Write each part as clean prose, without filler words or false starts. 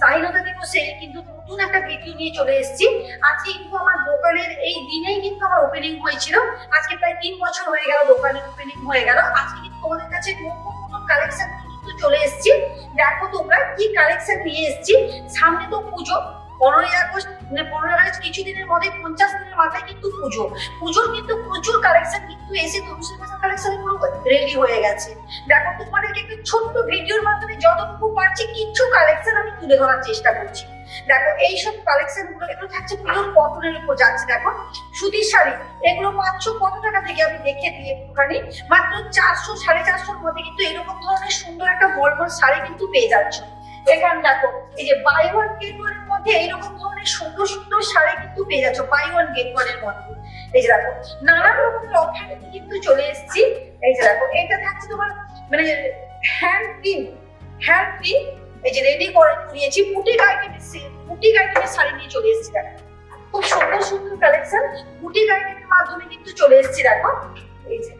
সাহিলতা দেখো সেই কিন্তু নতুন একটা ভিডিও নিয়ে চলে এসেছি। আজকে কিন্তু আমার দোকানের এই দিনেই কিন্তু আমার ওপেনিং হয়েছিল। আজকে প্রায় 3 বছর হয়ে গেল দোকানের ওপেনিং হয়ে গেল। আজকে কিন্তু তোমাদের কাছে নতুন নতুন কালেকশন কিন্তু চলে এসেছি। দেখো তোমরা কি কালেকশন নিয়ে এসেছি। সামনে তো পুজো, 15ই আগস্ট, মানে 15 আগস্ট কিছুদিনের মধ্যে 50 দিনের মাথায় কিন্তু পুজো। পুজোর কিন্তু প্রচুর কালেকশন কিন্তু এসে ধনুষের কাছে কালেকশন গুলো রেডি হয়ে গেছে। দেখো তোমাদেরকে একটা ছোট্ট ভিডিওর মাধ্যমে যতটুকু পারছি কিছু কালেকশন আমি তুলে ধরার চেষ্টা করছি। দেখো এইসব কালেকশন গুলো এগুলো থাকছে পিওর কটনের উপর যাচ্ছে। দেখো সুতির শাড়ি এগুলো পাচ্ছ কত টাকা থেকে আমি দেখে দিই একটুখানি, মাত্র 400 450 মধ্যে কিন্তু এরকম ধরনের সুন্দর একটা বড় শাড়ি কিন্তু পেয়ে যাচ্ছ। এখানে দেখো এই যে বাই ওয়ান গেট ওয়ান এর মধ্যে এইরকম ধরনের সুন্দর সুন্দর শাড়ি কিন্তু পেয়ে যাচ্ছ বাই ওয়ান গেট ওয়ান এর মধ্যে। এই যে দেখো নানান রকমের অফারে কিন্তু চলে এসেছি। এই যে দেখো এটা থাকছে তোমার মানে হ্যান্ড প্রিন্ট এই যে রেডি করে নিয়েছি বুটিক আইটেমের শাড়ি নিয়ে চলে এসেছি। দেখো খুব সুন্দর সুন্দর কালেকশন বুটিক আইটেমের মাধ্যমে কিন্তু চলে এসেছি। দেখো এই যে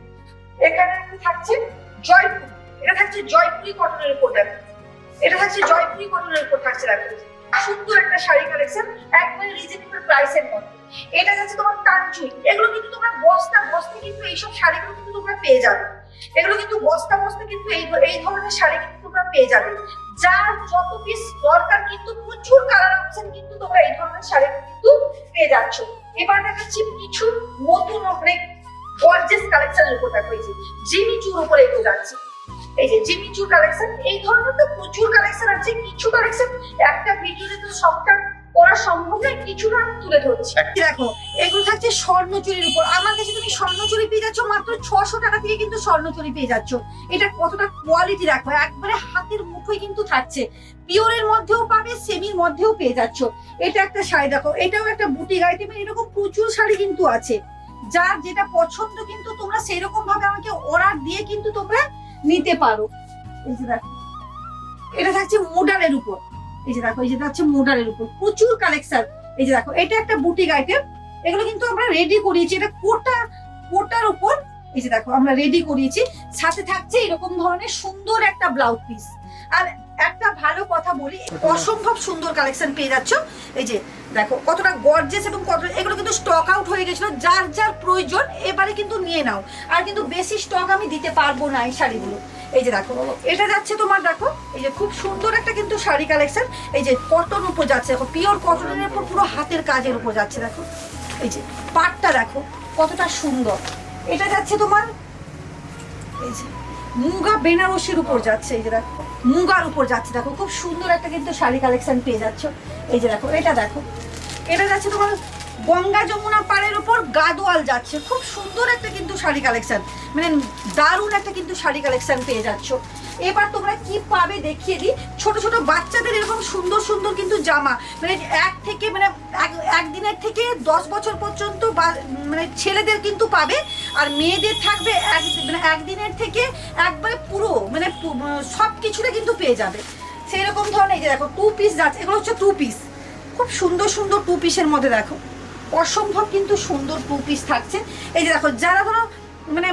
এখানে থাকছে জয়পুর, এটা থাকছে জয়পুরি কটনের উপর। দেখো এটা থাকছে জয়পুরি কটনের উপর থাকছে। দেখো সুন্দর একটা শাড়ি কালেকশন একবারে রিজনেবল প্রাইসের মধ্যে। এটা যাচ্ছে তোমার কাঞ্চুই, এগুলো কিন্তু তোমরা বস্তা কিন্তু এইসব শাড়িগুলো কিন্তু তোমরা পেয়ে যাবে। এগুলো কিন্তু বস্তা কিন্তু এই ধরনের শাড়ি কিন্তু তোমরা পেয়ে যাবে। যার যত পিস দরকার কিন্তু প্রচুর কালার অপশন কিন্তু তোমরা এই ধরনের শাড়ি কিন্তু পেয়ে যাচ্ছ। এবার দেখাচ্ছি কিছু নতুন অনেক গর্জিয়াস কালেকশনের উপর। দেখো এই যে জিমি চুর উপরে এগুলো যাচ্ছে। এই যে জিমি চুর কালেকশন, এই ধরনের তো প্রচুর কালেকশন আছে। কিছু কালেকশন একটা ভিডিওতে তো সবটা করা সম্ভব নয়, কিছুটা আমি তুলে ধরছি। দেখো এগুলো থাকছে স্বর্ণচুরির উপর। আমার কাছে তুমি স্বর্ণচুরি পেয়ে যাচ্ছ মাত্র 600 টাকা থেকে কিন্তু স্বর্ণচুরি পেয়ে যাচ্ছ। এটা কতটা কোয়ালিটি দেখো, একবারে হাতের মুঠোয় কিন্তু থাকছে। পিওরের মধ্যেও পাবে, সেমির মধ্যেও পেয়ে যাচ্ছ। এটা একটা শাড়ি দেখো, এটাও একটা বুটিক আইটেমের। এরকম প্রচুর শাড়ি কিন্তু আছে। যার যেটা পছন্দ কিন্তু তোমরা সেই রকম ভাবে আমাকে অর্ডার দিয়ে কিন্তু তোমরা নিতে পারো। এই যে দেখো এটা থাকছে মোডালের উপর। এই যে দেখো এই যে থাকছে মোডালের উপর প্রচুর কালেকশন। এই যে দেখো এটা একটা বুটিক আইটেম, এগুলো কিন্তু আমরা রেডি করিয়েছি। এটা কোটার উপর এই যে দেখো আমরা রেডি করিয়েছি। সাথে থাকছে এরকম ধরনের সুন্দর একটা ব্লাউজ পিস। আর একটা ভালো কথা বলি, অসম্ভব সুন্দর কালেকশন পেয়ে যাচ্ছ। এই যে দেখো কতটা গর্জিয়াস এবং কত, এগুলো কিন্তু স্টক আউট হয়ে গেছিল। যার যার প্রয়োজন এবারে কিন্তু নিয়ে নাও। আর কিন্তু বেশি স্টক আমি দিতে পারবো না এই শাড়িগুলো। এই যে দেখো এটা যাচ্ছে তোমার, দেখো এই যে খুব সুন্দর একটা কিন্তু শাড়ি কালেকশন। এই যে কটন উপর যাচ্ছে, দেখো পিওর কটনের উপর পুরো হাতের কাজের উপর যাচ্ছে। দেখো এই যে পাটটা দেখো কতটা সুন্দর। এটা যাচ্ছে তোমার এই যে মুগা বেনারসির উপর যাচ্ছে। এই যে দেখো মুগার উপর যাচ্ছে। দেখো খুব সুন্দর একটা কিন্তু শাড়ি কালেকশন পেয়ে যাচ্ছ। এই যে দেখো এটা দেখো এটা যাচ্ছে তোমার গঙ্গা যমুনা পাড়ের উপর গাদোয়াল যাচ্ছে। খুব সুন্দর একটা কিন্তু শাড়ি কালেকশন, মানে দারুণ একটা কিন্তু শাড়ি কালেকশন পেয়ে যাচ্ছ। এবার তোমরা কি পাবে দেখিয়ে দিই। ছোট ছোট বাচ্চাদের এরকম সুন্দর সুন্দর কিন্তু জামা, মানে একদিনের থেকে 10 বছর পর্যন্ত মানে ছেলেদের কিন্তু পাবে। আর মেয়েদের থাকবে একদিনের থেকে একবারে পুরো মানে সব কিছুটা কিন্তু পেয়ে যাবে সেই রকম ধরনের। এই যে দেখো 2 পিস যাচ্ছে, এগুলো হচ্ছে 2 পিস। খুব সুন্দর সুন্দর 2 পিসের মধ্যে দেখো অসম্ভব কিন্তু সুন্দর 2 পিস থাকছে। এই যে দেখো যারা ধরো মানে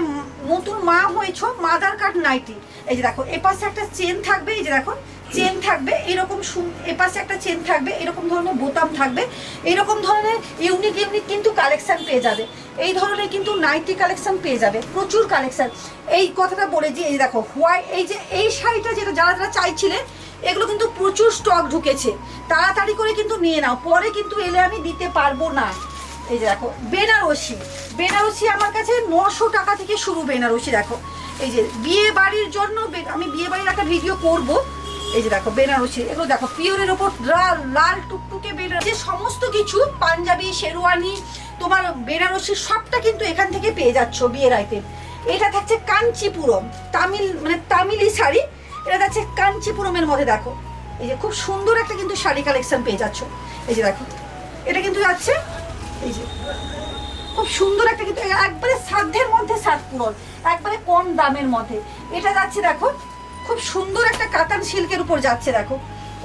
নতুন মা হয়েছো, মাদার কার্ড নাইটি। এই যে দেখো এপাশে একটা চেন থাকবে। এই যে দেখো চেন থাকবে এরকম, এপাশে একটা চেন থাকবে, এরকম ধরনের বোতাম থাকবে। এরকম ধরনের ইউনিক কিন্তু কালেকশন পেয়ে যাবে। এই ধরনের কিন্তু নাইটি কালেকশন পেয়ে যাবে, প্রচুর কালেকশন। এই কথাটা বলে যে এই দেখো এই যে এই শাড়িটা যেটা যারা চাইছিলে, এগুলো কিন্তু প্রচুর স্টক ঢুকেছে। তাড়াতাড়ি করে কিন্তু নিয়ে নাও, পরে কিন্তু এলে আমি দিতে পারবো না। এই যে দেখো বেনারসি আমার কাছে 900 টাকা থেকে শুরু বেনারসি। দেখো এই যে বিয়ে বাড়ির জন্য আমি বিয়ে বাড়ির একটা ভিডিও করব। এই যে দেখো বেনারসি, এগুলো দেখো পিওরের ওপর লাল টুকটুকে বেনারসি। সমস্ত কিছু পাঞ্জাবি শেরওয়ানি তোমার বেনারসি সবটা কিন্তু এখান থেকে পেয়ে যাচ্ছ বিয়ের আইটেম। এটা থাকছে কাঞ্চিপুরম, তামিলি শাড়ি। এটা যাচ্ছে কাঞ্চিপুরমের মধ্যে। দেখো এই যে খুব সুন্দর একটা কিন্তু শাড়ি কালেকশন পেয়ে যাচ্ছ। এই যে দেখো এটা কিন্তু যাচ্ছে এই যে খুব সুন্দর একটা কিন্তু একবারে সাধ্যের মধ্যে সাত পূরণ, একবারে কম দামের মধ্যে। এটা যাচ্ছে দেখো খুব সুন্দর একটা কাতান সিল্কের উপর যাচ্ছে। দেখো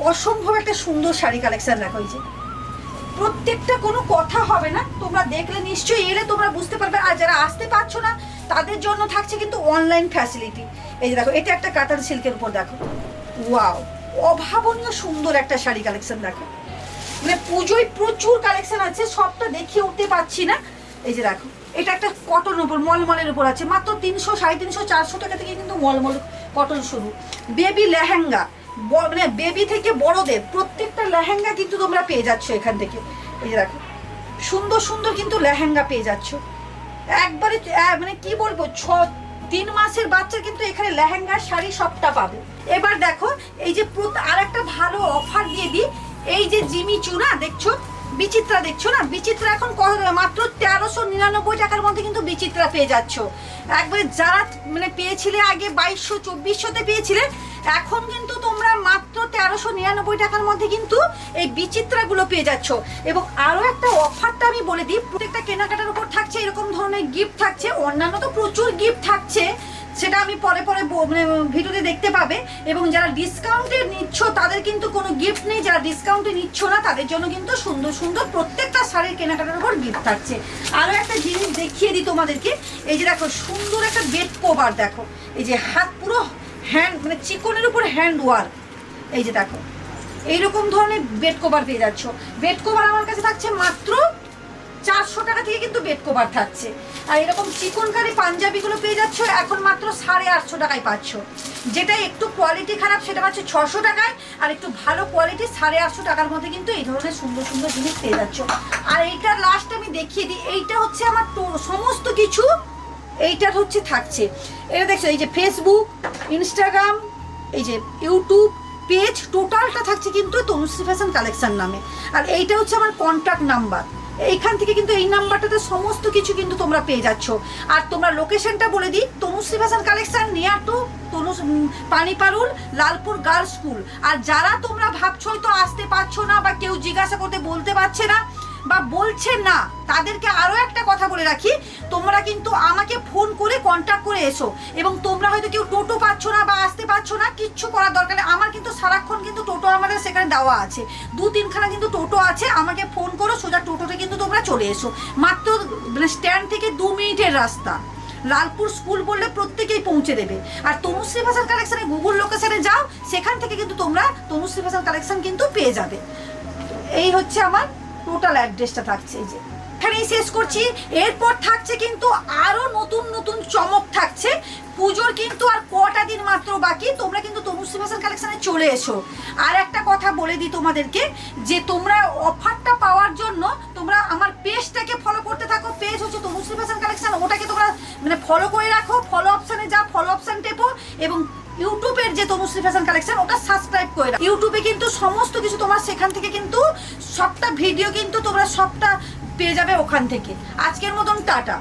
অসম্ভব একটা সুন্দর শাড়ি কালেকশন। দেখো এই যে প্রত্যেকটা কোনো কথা হবে না, তোমরা দেখলে নিশ্চয়ই এলে তোমরা বুঝতে পারবে। আর যারা আসতে পারছো না তাদের জন্য থাকছে কিন্তু অনলাইন ফ্যাসিলিটি। এই যে দেখো এটা একটা কাতান সিল্কের উপর। দেখো ওয়াও অভাবনীয় সুন্দর একটা শাড়ি কালেকশন দেখো, মানে পুজোয় প্রচুর কালেকশন আছে, সবটা দেখিয়ে উঠতে পারছি না। এই যে দেখো, এটা একটা কটন উপর মলমলের উপর আছে, মাত্র 300, 350, 400 টাকা থেকে কিন্তু মলমল কটন শুরু। বেবি লেহেঙ্গা, মানে বেবি থেকে বড়দের প্রত্যেকটা লেহেঙ্গা কিন্তু তোমরা পেয়ে যাচ্ছ এখান থেকে। এই যে দেখো, সুন্দর সুন্দর কিন্তু লেহেঙ্গা পেয়ে যাচ্ছ একবারে, মানে কি বলবো, 3 মাসের বাচ্চা কিন্তু এখানে লেহেঙ্গা শাড়ি সবটা পাবে। এবার দেখো, এই যে আর একটা ভালো অফার দিয়ে দিই, এই যে জিমি চুনা দেখছো, বিচিত্রা দেখছো না, বিচিত্রা এখন মাত্র 1399 টাকার মধ্যে কিন্তু বিচিত্রা পেয়ে যাচ্ছ। একবারে যারা মানে পেয়েছিলে আগে 2200, 2400-তে পেয়েছিলে, এখন কিন্তু তোমরা মাত্র 1399 টাকার মধ্যে কিন্তু এই বিচিত্রাগুলো পেয়ে যাচ্ছ। এবং আরো একটা অফারটা আমি বলে দিই, প্রত্যেকটা কেনাকাটার উপর থাকছে এরকম ধরনের গিফট থাকছে, অন্যান্য তো প্রচুর গিফট থাকছে, সেটা আমি পরে পরে মানে ভিডিওতে দেখতে পাবে। এবং যারা ডিসকাউন্টে নিচ্ছ তাদের কিন্তু কোনো গিফট নেই, যারা ডিসকাউন্টে নিচ্ছ না তাদের জন্য কিন্তু সুন্দর সুন্দর প্রত্যেকটা শাড়ির কেনাকাটার উপর গিফট থাকছে। আরও একটা জিনিস দেখিয়ে দিই তোমাদেরকে, এই যে দেখো সুন্দর একটা বেড কভার, দেখো এই যে হাত পুরো হ্যান্ড মানে চিকনের উপর হ্যান্ড ওয়ার্ক, এই যে দেখো এইরকম ধরনের বেড কভার পেয়ে যাচ্ছ। বেড কভার আমার কাছে থাকছে মাত্র 400 টাকা থেকে কিন্তু বেড কভার থাকছে। আর এরকম চিকনকারি পাঞ্জাবিগুলো পেয়ে যাচ্ছ এখন মাত্র 850 টাকায় পাচ্ছ। যেটা একটু কোয়ালিটি খারাপ সেটা পাচ্ছ 600 টাকায়, আর একটু ভালো কোয়ালিটি 850 টাকার মধ্যে কিন্তু এই ধরনের সুন্দর সুন্দর জিনিস পেয়ে যাচ্ছ। আর এইটার লাস্ট আমি দেখিয়ে দিই, এইটা হচ্ছে আমার সমস্ত কিছু এইটার হচ্ছে থাকছে। এটা দেখছো, এই যে ফেসবুক, ইনস্টাগ্রাম, এই যে ইউটিউব পেজ টোটালটা থাকছে কিন্তু তনুশ্রী ফ্যাশন কালেকশন নামে। আর এইটা হচ্ছে আমার কন্ট্যাক্ট নাম্বার, এইখান থেকে কিন্তু এই নাম্বারটাতে সমস্ত কিছু কিন্তু তোমরা পেয়ে যাচ্ছ। আর তোমরা লোকেশনটা বলে দিই, Tanushree fashion collection near to Paniparul, Lalpur girls school. আর যারা তোমরা ভাবছো হয়তো আসতে পারছো না বা কেউ জিজ্ঞাসা করতে বলতে পারছে না বা বলছে না, তাদেরকে আরও একটা কথা বলে রাখি, তোমরা কিন্তু আমাকে ফোন করে কন্ট্যাক্ট করে এসো। এবং তোমরা হয়তো কেউ টোটো পাচ্ছ না বা আসতে পারছো না, কিচ্ছু করার দরকার নেই, আমার কিন্তু সারাক্ষণ কিন্তু টোটো আমাদের সেখানে দেওয়া আছে, 2-3খানা কিন্তু টোটো আছে, আমাকে ফোন করো, সোজা টোটোতে কিন্তু তোমরা চলে এসো। মাত্র মানে স্ট্যান্ড থেকে 2 মিনিটের রাস্তা, লালপুর স্কুল বললে প্রত্যেকেই পৌঁছে দেবে। আর তনুশ্রী ফ্যাশন কালেকশনে গুগল লোকেশনে যাও, সেখান থেকে কিন্তু তোমরা তনুশ্রী ফ্যাশন কালেকশন কিন্তু পেয়ে যাবে। এই হচ্ছে আমার টোটাল অ্যাড্রেসটা থাকছে, এই যে এখানেই শেষ করছি। এরপর থাকছে কিন্তু আরো নতুন নতুন চমক থাকছে, পুজোর কিন্তু আর কটা দিন মাত্র বাকি, তোমরা কিন্তু তনুশ্রী ফ্যাশন কালেকশনে চলে এসো। আর একটা কথা বলে দিই তোমাদেরকে, যে তোমরা অফারটা পাওয়ার জন্য তোমরা আমার পেজটাকে ফলো করতে থাকো, পেজ হচ্ছে তনুশ্রী ফ্যাশন কালেকশন, ওটাকে তোমরা মানে ফলো করে রাখো, ফলো অপশানে যা ফলো অপশান টেপো, এবং ইউটিউবের যে তনুশ্রী ফ্যাশন কালেকশন ওটা সাবস্ক্রাইব করে রাখো। ইউটিউবে কিন্তু সমস্ত কিছু তোমার সেখান থেকে কিন্তু সবটা ভিডিও কিন্তু তোমরা সবটা পেয়ে যাবে ওখান থেকে। আজকের মতন টাটা।